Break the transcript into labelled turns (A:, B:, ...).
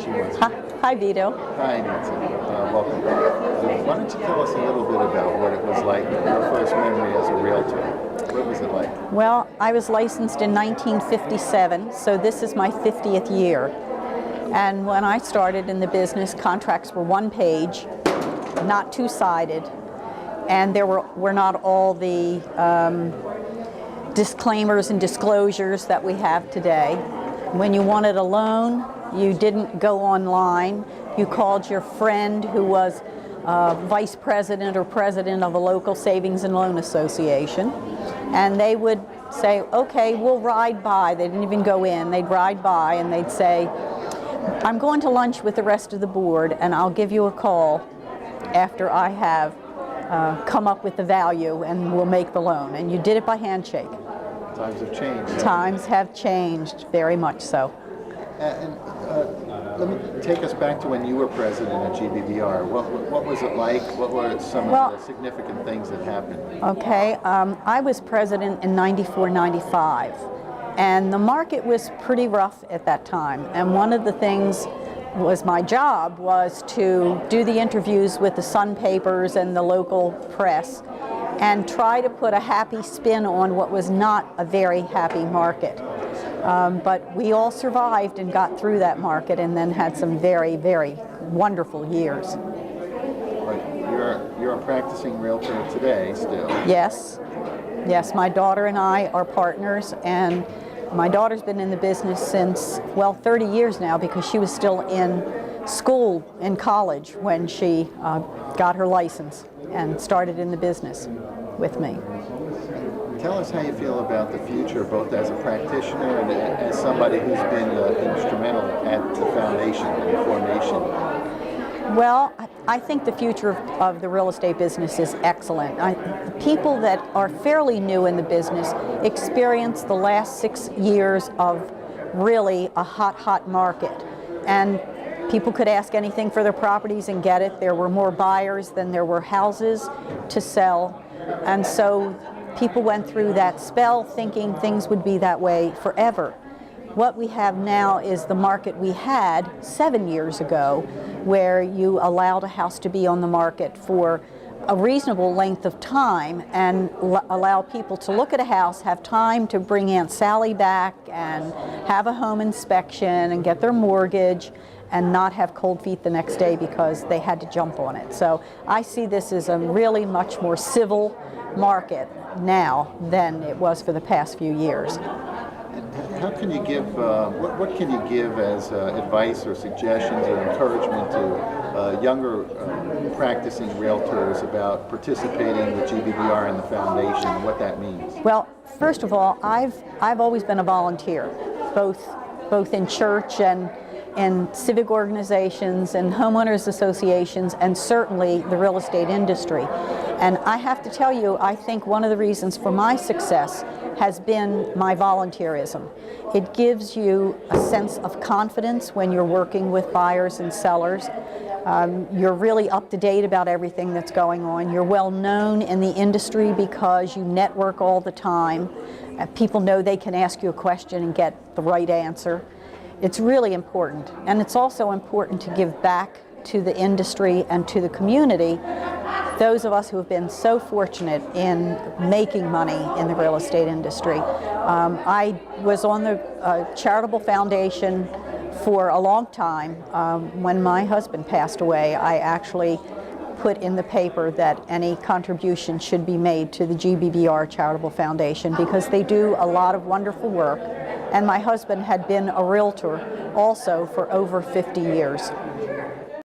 A: She wants
B: Hi, Vito.
A: Hi, Nancy. Welcome. Why don't you tell us a little bit about what it was like, your first memory as a realtor? What was it like?
B: Well, I was licensed in 1957, so this is my 50th year. And when I started in the business, contracts were one page, not two-sided, and there were not all the disclaimers and disclosures that we have today. When you wanted a loan, you didn't go online. You called your friend who was vice president or president of a local savings and loan association, and they would say, okay, we'll ride by. They didn't even go in. They'd ride by and they'd say, I'm going to lunch with the rest of the board and I'll give you a call after I have come up with the value and we'll make the loan. And you did it by handshake.
A: Times have changed.
B: Times have changed, very much so.
A: And let me take us back to when you were president at GBBR. What was it like? What were some of the significant things that happened?
B: Okay, I was president in 94, 95, and the market was pretty rough at that time. And one of the things was my job was to do the interviews with the Sun papers and the local press and try to put a happy spin on what was not a very happy market. But we all survived and got through that market and then had some very, very wonderful years.
A: But you're a practicing realtor today still.
B: Yes. Yes, my daughter and I are partners, and my daughter's been in the business since, well, 30 years now, because she was still in school, in college, when she got her license and started in the business with me.
A: Tell us how you feel about the future, both as a practitioner and as somebody who's been instrumental at the foundation and formation.
B: Well, I think the future of the real estate business is excellent. The people that are fairly new in the business experience the last 6 years of really a hot market. And people could ask anything for their properties and get it. There were more buyers than there were houses to sell. And so people went through that spell thinking things would be that way forever. What we have now is the market we had 7 years ago, where you allowed a house to be on the market for a reasonable length of time and allow people to look at a house, have time to bring Aunt Sally back and have a home inspection and get their mortgage and not have cold feet the next day because they had to jump on it. So I see this as a really much more civil market now than it was for the past few years.
A: How can you give, what can you give as advice or suggestions or encouragement to younger practicing realtors about participating with GBBR and the foundation and what that means?
B: Well, first of all, I've always been a volunteer, both in church and in civic organizations and homeowners associations, and certainly the real estate industry. And I have to tell you, I think one of the reasons for my success has been my volunteerism. It gives you a sense of confidence when you're working with buyers and sellers. You're really up to date about everything that's going on. You're well known in the industry because you network all the time. People know they can ask you a question and get the right answer. It's really important, and it's also important to give back to the industry and to the community, those of us who have been so fortunate in making money in the real estate industry. I was on the charitable foundation for a long time. When my husband passed away, I actually put in the paper that any contribution should be made to the GBBR Charitable Foundation because they do a lot of wonderful work. And my husband had been a realtor also for over 50 years.